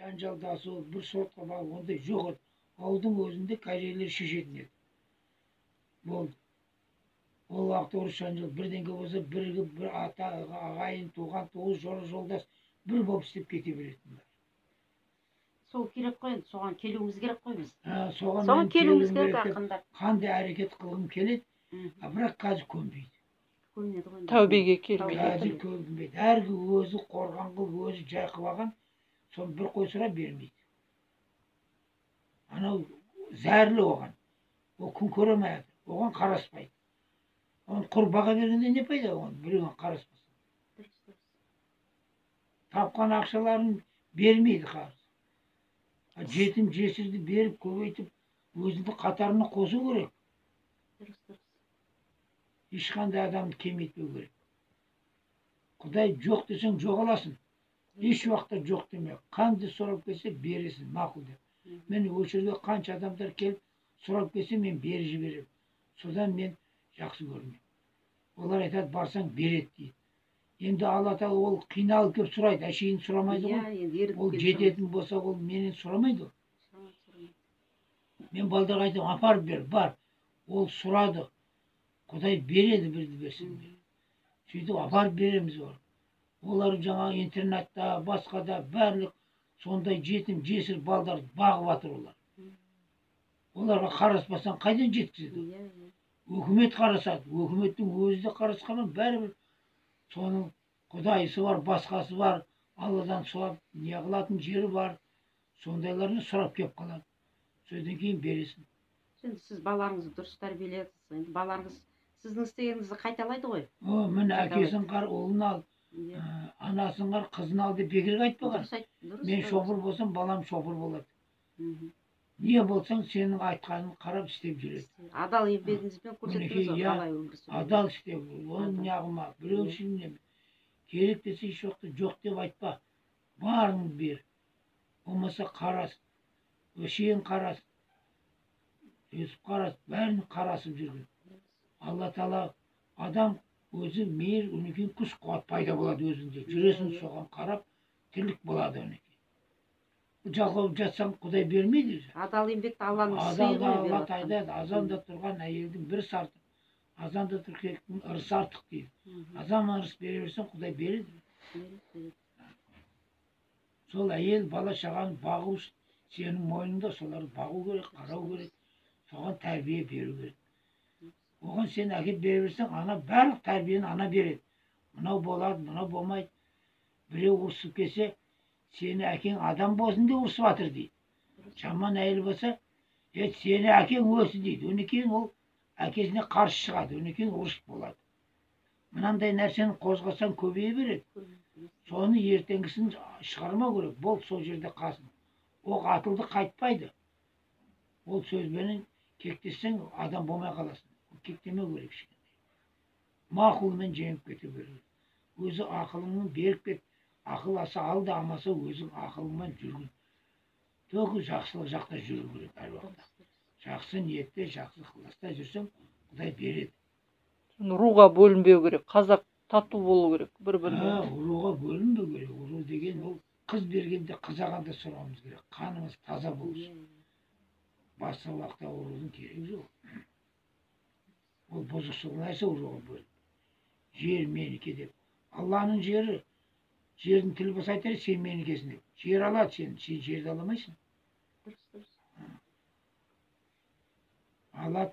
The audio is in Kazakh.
жанжалдасу, бір сотқа барып ондай жоқ еді. Ауылдың өзінде корейлер шешетін еді. Болды. Ол уақытта ұрыс жанжал бірдеңе болса, бірігіп, бір ата, ағайын, туған, туыс, жолдас бір болып істеп кете беретін. Сол керек қой, соған келуіміз керек қой біз. Соған келуіміз керек ақындап. Қандай әрекет қылғым келеді, бірақ қазір көнбейді. Көнеді ғой. Тәубеге келмейді. Қазір көнбейді. Әргі өзі қорған қыл, өзі жайқып алған, соны бір қой сұра бермейді. Анау зәрлі оған. Ол күн көремейді, оған қараспайды. Оны құр баға бергенде не пайда оған, біреуге қараспаса. Тапқан ақшаларын бермейді қарыз. Жетім жесірді беріп, көбейтіп, өзіңді қатарына қосу керек. Ешқандай адамды кемейтпеу керек. Құдай жоқ десең жоғаласың. Еш уақытта жоқ деме. Қанды сұрап келсе бересің, мақұл деп. Мен осы жерге қанша адамдар келіп сұрап келсе мен беріп жіберемін. Содан мен жақсы көрмеймін. Олар айтады, барсаң береді дейді. Енді Алла Тағала ол қиналып келіп сұрайды, әшейін сұрамайды ғой. Ол жететін болса, ол менен сұрамайды ғой. Мен балдарға айтамын, апарып бер, бар. Ол сұрады. Құдай береді, бірді берсін. Сөйтіп апарып береміз бар. Олар жаңа интернатта, басқада барлық сондай жетім, жесір балдарды бағып жатыр олар. Оларға қараспасаң қайдан жеткізеді? Өкімет қарасады. Өкіметтің өзі де қарасқанмен бәрібір соның құдайысы бар, басқасы бар, Алладан сұрап, не қылатын жері бар. Сондайларны сұрап кеп қалады. Содан кейін бересің. Сіз балаңызды дұрыс тәрбиеледіңіз. Балаңыз сіздің істегеніңізді қайталайды ғой. Міне әкесін қар, ұлын ал, анасын қар, қызын ал деп бекерге айтпаған. Мен шофыр болсам, балам шофыр болады. Не болсаң, сенің айтқанын қарап істеп жүреді. Адал еңбегіңізбен көрсеттіңіз ғой, қалай өмір сүреді. Адал істеп, оның неғыма, біреу үшін неме. Керек десе еш уақытта жоқ деп айтпа. Барын бер. Болмаса қарас. Өшейін қарас. Өсіп қарас. Бәрін қарасып жүрген. Алла Тағала адам өзі мейір, өнекей күш қуат пайда болады өзінде. Жүресің соған қарап, тірлік болады өнекей. Жалғап жатсаң Құдай бермейді. Адал еңбекті Алланың сыйы ғой. Алла айтады, азанда тұрған әйелдің бір сартық, азанда тұрған ырыс артық дейді. Азан ырыс бере берсең Құдай береді. Сол әйел бала шағаны бағу сенің мойныңда, соларды бағу керек, қарау керек, соған тәрбие беру керек. Оған сен әкеп бере берсең, ана барлық тәрбиені ана береді. Мынау болады, мынау болмайды. Біреу ұрсып келсе, сені әкең адам болсын деп ұрсып жатыр дейді. Жаман әйел болса, сені әкең өсі дейді. Онан кейін ол әкесіне қарсы шығады, онан кейін ұрыс болады. Мынандай нәрсені қозғасаң көбейе береді. Соны ертеңгісін шығармау керек. Бол сол жерде қалсын. Оқ атылды қайтпайды. Ол сөзбенен кектессең адам болмай қаласың. Кектемеу керек ешкімде. Мақұлмен жеңіп кете береді. Өзі ақылыңмен беріп кет. Ақыл аса ал да амаса өзің ақылыңмен жүргін. Төгі жақсылық жақта жүру керек әр уақытта. Жақсы ниетте, жақсы ықыласта жүрсең, Құдай береді. Руға бөлінбеу керек, қазақ тату болу керек, бір-біріне. Руға бөлінбеу керек. Ру деген ол қыз бергенде қызағанда сұрауымыз керек. Қанымыз таза болсын. Басқа уақытта ұрудың керегі жоқ. Ол бұзықшылық нәрсе руға бөлініп. Жер менікі деп. Алланың жері. Жердің тілі болса айтар, сен менікесің деп. Жер алады сен жерді аламайсың. Алла